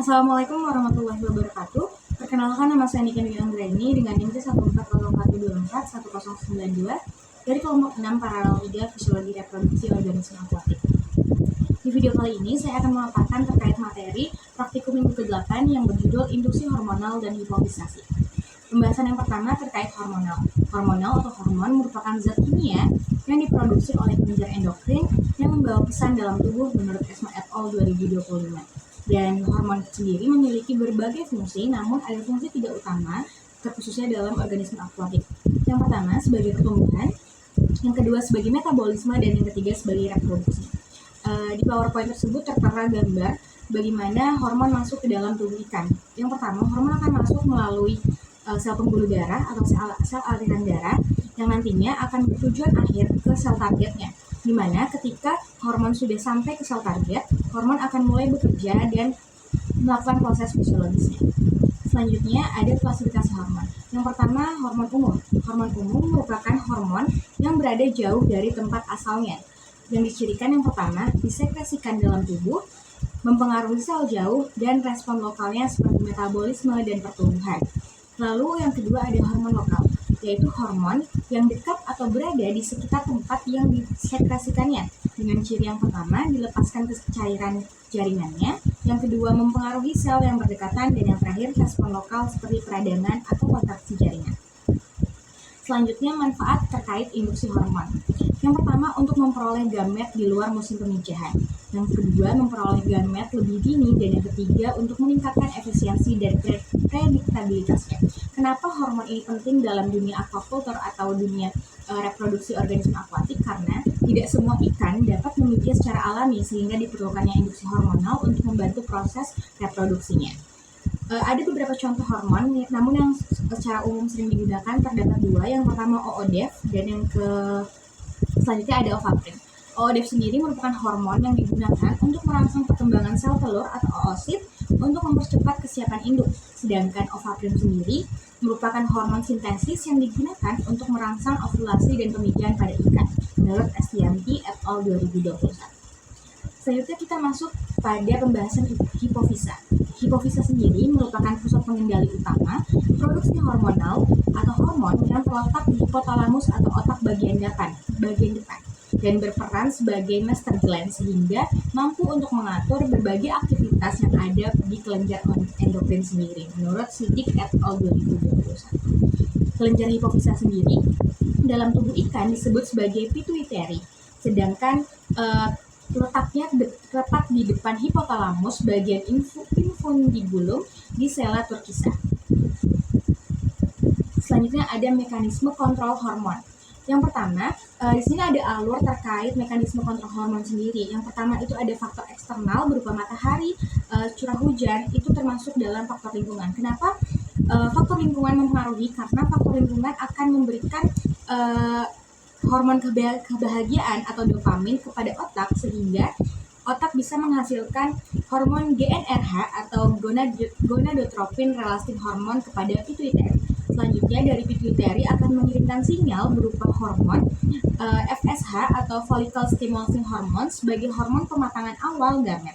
Assalamualaikum warahmatullahi wabarakatuh. Perkenalkan, nama saya Nika Dwi Anggraini dengan NIM 14041241092 dari kelompok 6 paralel 3 Fisiologi Reproduksi Organisme Akuatik. Di video kali ini saya akan memaparkan terkait materi praktikum minggu ke-8 yang berjudul Induksi Hormonal dan Hipofisasi. Pembahasan yang pertama terkait hormonal. Hormonal atau hormon merupakan zat kimia yang diproduksi oleh kelenjar endokrin yang membawa pesan dalam tubuh menurut Esma et al. 2025. Dan hormon sendiri memiliki berbagai fungsi, namun ada fungsi tidak utama, terkhususnya dalam organisme akuatik. Yang pertama sebagai pertumbuhan, yang kedua sebagai metabolisme, dan yang ketiga sebagai reproduksi. Di PowerPoint tersebut tertera gambar bagaimana hormon masuk ke dalam tubuh ikan. Yang pertama, hormon akan masuk melalui sel pembuluh darah atau sel aliran darah yang nantinya akan bertujuan akhir ke sel targetnya, di mana ketika hormon sudah sampai ke sel target, hormon akan mulai bekerja dan melakukan proses fisiologisnya. Selanjutnya ada klasifikasi hormon. Yang pertama, hormon umum. Hormon umum merupakan hormon yang berada jauh dari tempat asalnya, yang dicirikan yang pertama disekresikan dalam tubuh, mempengaruhi sel jauh, dan respon lokalnya seperti metabolisme dan pertumbuhan. Lalu yang kedua ada hormon lokal, yaitu hormon yang dekat atau berada di sekitar tempat yang disekresikannya. Dengan ciri yang pertama dilepaskan ke cairan jaringannya, yang kedua mempengaruhi sel yang berdekatan, dan yang terakhir respon lokal seperti peradangan atau kontraksi jaringan. Selanjutnya manfaat terkait induksi hormon. Yang pertama untuk memperoleh gamet di luar musim pemijahan. Yang kedua memperoleh gamet lebih dini, dan yang ketiga untuk meningkatkan efisiensi dan prediktabilitasnya. Kenapa hormon ini penting dalam dunia aquaculture atau dunia reproduksi organisme akuatik? Karena tidak semua ikan dapat memijah secara alami, sehingga diperlukannya induksi hormonal untuk membantu proses reproduksinya. Ada beberapa contoh hormon, namun yang secara umum sering digunakan terdapat dua. Yang pertama OODEF, dan yang selanjutnya ada Ovaprin. OODEF sendiri merupakan hormon yang digunakan untuk merangsang perkembangan sel telur atau oosit untuk mempercepat kesiapan induk. Sedangkan Ovaprin sendiri merupakan hormon sintesis yang digunakan untuk merangsang ovulasi dan pemijahan pada ikan, menurut Estianti et al. 2021. Selanjutnya kita masuk pada pembahasan hipofisa. Hipofisa sendiri merupakan pusat pengendali utama produksi hormonal atau hormon yang terletak di hipotalamus atau otak bagian depan, dan berperan sebagai master gland sehingga mampu untuk mengatur berbagai aktivitas yang ada di kelenjar endokrin sendiri, menurut Siddiq et al. 2021. Kelenjar hipofisa sendiri dalam tubuh ikan disebut sebagai pituitary, sedangkan letaknya tepat di depan hipotalamus bagian infundibulum di sela turkisa. Selanjutnya ada mekanisme kontrol hormon. Yang pertama, di sini ada alur terkait mekanisme kontrol hormon sendiri. Yang pertama itu ada faktor eksternal berupa matahari, curah hujan, itu termasuk dalam faktor lingkungan. Kenapa faktor lingkungan mempengaruhi? Karena faktor lingkungan akan memberikan hormon kebahagiaan atau dopamin kepada otak, sehingga otak bisa menghasilkan hormon GnRH atau gonadotropin relastin hormon kepada pituitary. Selanjutnya dari pituitary akan mengirimkan sinyal berupa hormon FSH atau follicle stimulating hormone sebagai hormon pematangan awal gamet.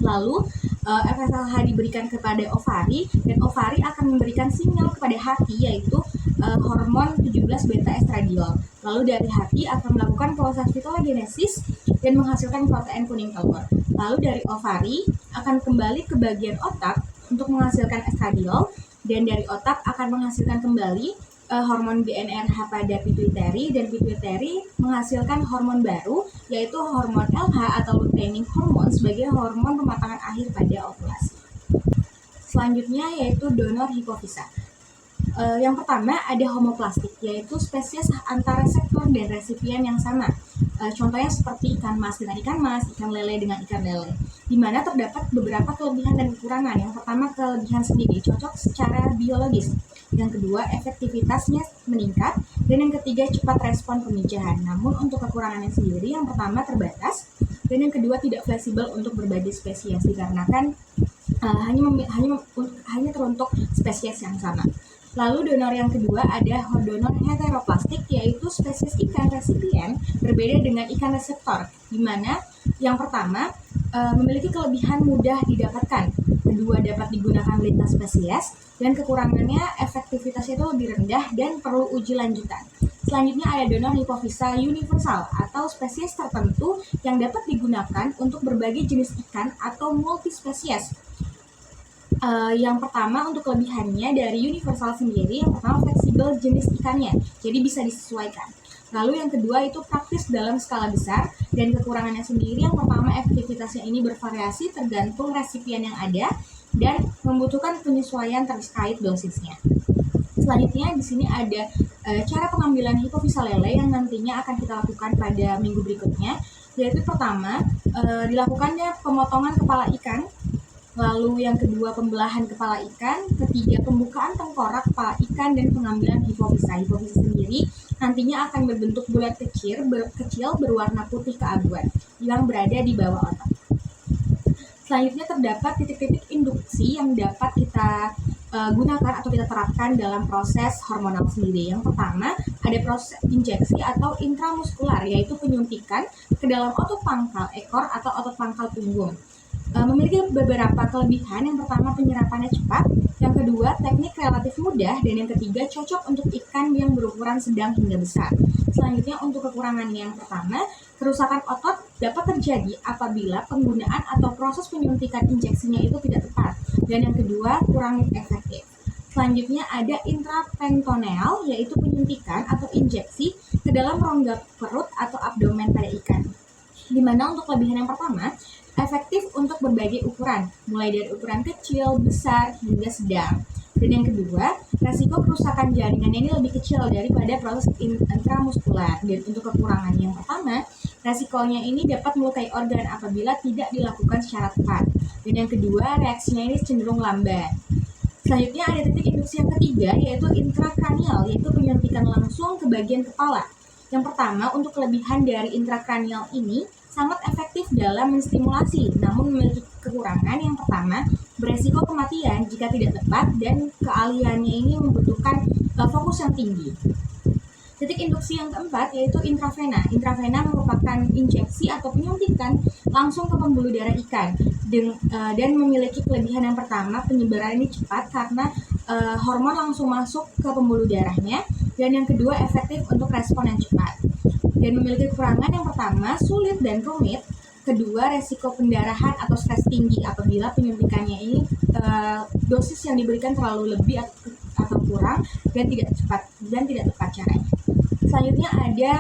Lalu FSH diberikan kepada ovari, dan ovari akan memberikan sinyal kepada hati, yaitu hormon 17 beta estradiol. Lalu dari hati akan melakukan proses fitogenesis dan menghasilkan protein kuning telur. Lalu dari ovari akan kembali ke bagian otak untuk menghasilkan estradiol, dan dari otak akan menghasilkan kembali hormon GnRH pada pituitary, dan pituitary menghasilkan hormon baru, yaitu hormon LH atau luteining hormone sebagai hormon pematangan akhir pada ovulasi. Selanjutnya yaitu donor hipofisa. Yang pertama ada homoplastik, yaitu spesies antara reseptor dan resipien yang sama. Contohnya seperti ikan mas dengan ikan mas, ikan lele dengan ikan lele, di mana terdapat beberapa kelebihan dan kekurangan. Yang pertama, kelebihan sendiri cocok secara biologis. Yang kedua, efektivitasnya meningkat, dan yang ketiga cepat respon pemijahan. Namun untuk kekurangannya sendiri, yang pertama terbatas, dan yang kedua tidak fleksibel untuk berbagai spesies, dikarenakan hanya teruntuk spesies yang sama. Lalu donor yang kedua ada donor heteroplastik, yaitu spesies ikan resipien berbeda dengan ikan reseptor, di mana yang pertama memiliki kelebihan mudah didapatkan, kedua kedua dapat digunakan lintas spesies, dan kekurangannya efektivitasnya itu lebih rendah dan perlu uji lanjutan. Selanjutnya ada donor hipofisa universal atau spesies tertentu yang dapat digunakan untuk berbagai jenis ikan atau multispesies. Yang pertama untuk kelebihannya dari universal sendiri, yang pertama fleksibel jenis ikannya, jadi bisa disesuaikan. Lalu yang kedua itu praktis dalam skala besar, dan kekurangannya sendiri yang pertama efektivitasnya ini bervariasi tergantung resipien yang ada dan membutuhkan penyesuaian terkait dosisnya. Selanjutnya di sini ada cara pengambilan hipofisa lele yang nantinya akan kita lakukan pada minggu berikutnya, yaitu pertama dilakukannya pemotongan kepala ikan. Lalu yang kedua pembelahan kepala ikan, ketiga pembukaan tengkorak kepala ikan dan pengambilan hipofisa. Hipofisa sendiri nantinya akan berbentuk bulat kecil berwarna putih keabuan yang berada di bawah otot. Selanjutnya terdapat titik-titik induksi yang dapat kita gunakan atau kita terapkan dalam proses hormonal sendiri. Yang pertama ada proses injeksi atau intramuskular, yaitu penyuntikan ke dalam otot pangkal ekor atau otot pangkal punggung. Memiliki beberapa kelebihan. Yang pertama penyerapannya cepat, yang kedua teknik relatif mudah, dan yang ketiga cocok untuk ikan yang berukuran sedang hingga besar. Selanjutnya untuk kekurangannya, yang pertama kerusakan otot dapat terjadi apabila penggunaan atau proses penyuntikan injeksinya itu tidak tepat, dan yang kedua kurang efektif. Selanjutnya ada intraperitoneal, yaitu penyuntikan atau injeksi ke dalam rongga perut atau abdomen pada ikan. Dimana untuk kelebihan yang pertama efektif untuk berbagai ukuran, mulai dari ukuran kecil, besar, hingga sedang. Dan yang kedua, resiko kerusakan jaringan ini lebih kecil daripada proses intramuskular. Dan untuk kekurangan yang pertama, resikonya ini dapat melukai organ apabila tidak dilakukan secara tepat. Dan yang kedua, reaksinya ini cenderung lamban. Selanjutnya ada titik induksi yang ketiga, yaitu intrakranial, yaitu penyuntikan langsung ke bagian kepala. Yang pertama, untuk kelebihan dari intrakranial ini sangat efektif dalam menstimulasi, namun memiliki kekurangan. Yang pertama, beresiko kematian jika tidak tepat, dan keahliannya ini membutuhkan fokus yang tinggi. Titik induksi yang keempat yaitu intravena. Intravena merupakan injeksi atau penyuntikan langsung ke pembuluh darah ikan, dan memiliki kelebihan yang pertama, penyebaran ini cepat karena hormon langsung masuk ke pembuluh darahnya, dan yang kedua efektif untuk respon yang cepat. Dan memiliki kekurangan yang pertama, sulit dan rumit. Kedua, resiko pendarahan atau stres tinggi apabila penyuntikannya ini dosis yang diberikan terlalu lebih atau kurang dan tidak tepat caranya. Selanjutnya ada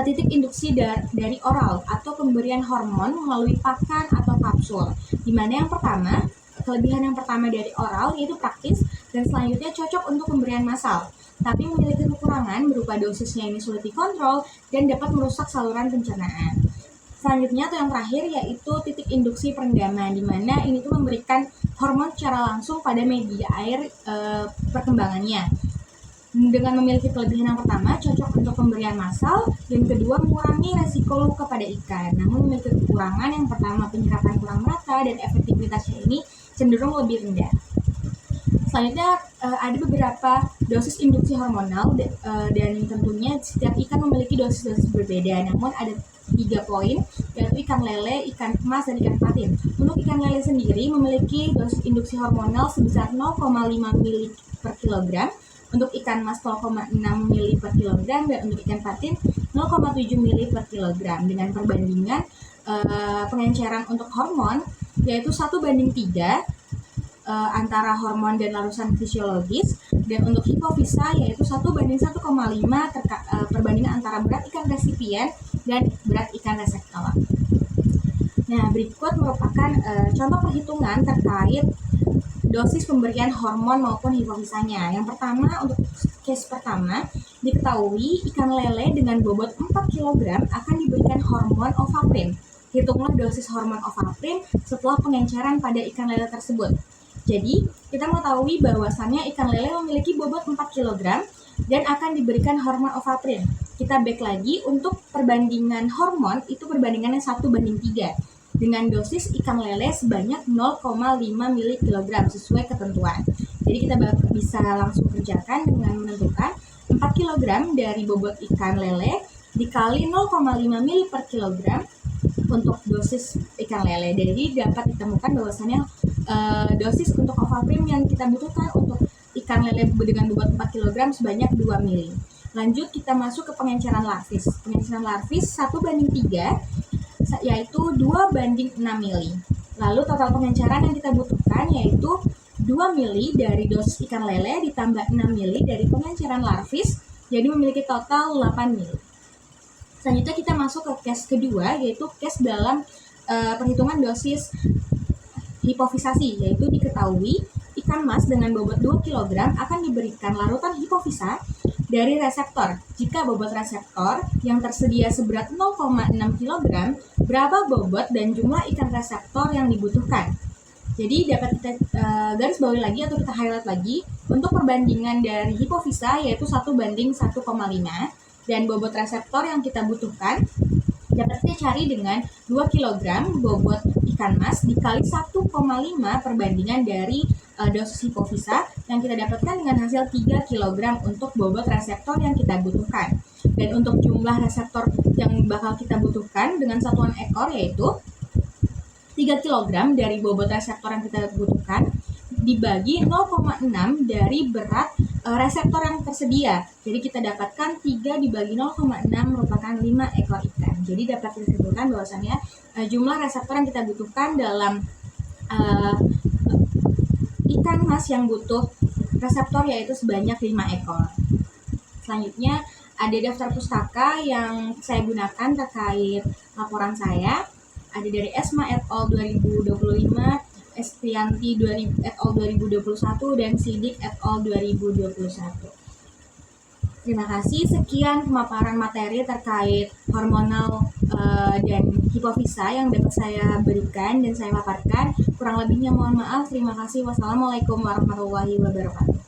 titik induksi dari oral atau pemberian hormon melalui pakan atau kapsul. Dimana yang pertama, kelebihan yang pertama dari oral yaitu praktis, dan selanjutnya cocok untuk pemberian massal, tapi memiliki kekurangan berupa dosisnya ini sulit dikontrol dan dapat merusak saluran pencernaan. Selanjutnya atau yang terakhir yaitu titik induksi perendaman, di mana ini tuh memberikan hormon secara langsung pada media air perkembangannya. Dengan memiliki kelebihan yang pertama, cocok untuk pemberian massal, yang kedua mengurangi resiko luka pada ikan. Namun memiliki kekurangan, yang pertama penyerapan kurang merata dan efektivitasnya ini cenderung lebih rendah. Selanjutnya ada beberapa dosis induksi hormonal, dan tentunya setiap ikan memiliki dosis-dosis berbeda. Namun ada 3 poin, yaitu ikan lele, ikan emas, dan ikan patin. Untuk ikan lele sendiri memiliki dosis induksi hormonal sebesar 0,5 ml per kilogram, untuk ikan emas 0,6 ml per kilogram, dan untuk ikan patin 0,7 ml per kilogram, dengan perbandingan pengenceran untuk hormon yaitu 1:3 antara hormon dan larusan fisiologis, dan untuk hipofisa yaitu 1:1,5 perbandingan antara berat ikan resipien dan berat ikan reseptor. Nah, berikut merupakan contoh perhitungan terkait dosis pemberian hormon maupun hipofisanya. Yang pertama, untuk case pertama, diketahui ikan lele dengan bobot 4 kg akan diberikan hormon ovaprin. Hitunglah dosis hormon ovaprin setelah pengenceran pada ikan lele tersebut. Jadi, kita mengetahui bahwasannya ikan lele memiliki bobot 4 kg dan akan diberikan hormon ovaprin. Kita back lagi, untuk perbandingan hormon itu perbandingannya 1:3 dengan dosis ikan lele sebanyak 0,5 mg sesuai ketentuan. Jadi kita bisa langsung kerjakan dengan menentukan 4 kg dari bobot ikan lele dikali 0,5 ml per kilogram untuk dosis ikan lele. Jadi dapat ditemukan bahwasannya dosis untuk Ovaprim yang kita butuhkan untuk ikan lele dengan bobot 4 kg sebanyak 2 mili. Lanjut kita masuk ke pengenceran larvis. Pengenceran larvis 1:3 yaitu 2:6 mili. Lalu total pengenceran yang kita butuhkan yaitu 2 mili dari dosis ikan lele ditambah 6 mili dari pengenceran larvis, jadi memiliki total 8 mili. Selanjutnya kita masuk ke case kedua, yaitu case dalam perhitungan dosis hipofisasi, yaitu diketahui ikan mas dengan bobot 2 kg akan diberikan larutan hipofisa dari reseptor. Jika bobot reseptor yang tersedia seberat 0,6 kg, berapa bobot dan jumlah ikan reseptor yang dibutuhkan? Jadi dapat kita garis bawahi lagi atau kita highlight lagi untuk perbandingan dari hipofisa yaitu 1:1,5 dan bobot reseptor yang kita butuhkan dapat kita cari dengan 2 kg bobot ikan mas dikali 1,5 perbandingan dari dosis hipofisa yang kita dapatkan dengan hasil 3 kg untuk bobot reseptor yang kita butuhkan. Dan untuk jumlah reseptor yang bakal kita butuhkan dengan satuan ekor yaitu 3 kg dari bobot reseptor yang kita butuhkan dibagi 0,6 dari berat reseptor yang tersedia. Jadi kita dapatkan 3 dibagi 0,6 merupakan 5 ekor ikan. Jadi dapat disimpulkan bahwasannya jumlah reseptor yang kita butuhkan dalam ikan mas yang butuh reseptor yaitu sebanyak 5 ekor. Selanjutnya ada daftar pustaka yang saya gunakan terkait laporan saya. Ada dari Esma et al. 2025, Estianti et al. 2021, dan Sidik et al. 2021. Terima kasih. Sekian pemaparan materi terkait hormonal dan hipofisa yang dapat saya berikan dan saya paparkan. Kurang lebihnya mohon maaf. Terima kasih. Wassalamualaikum warahmatullahi wabarakatuh.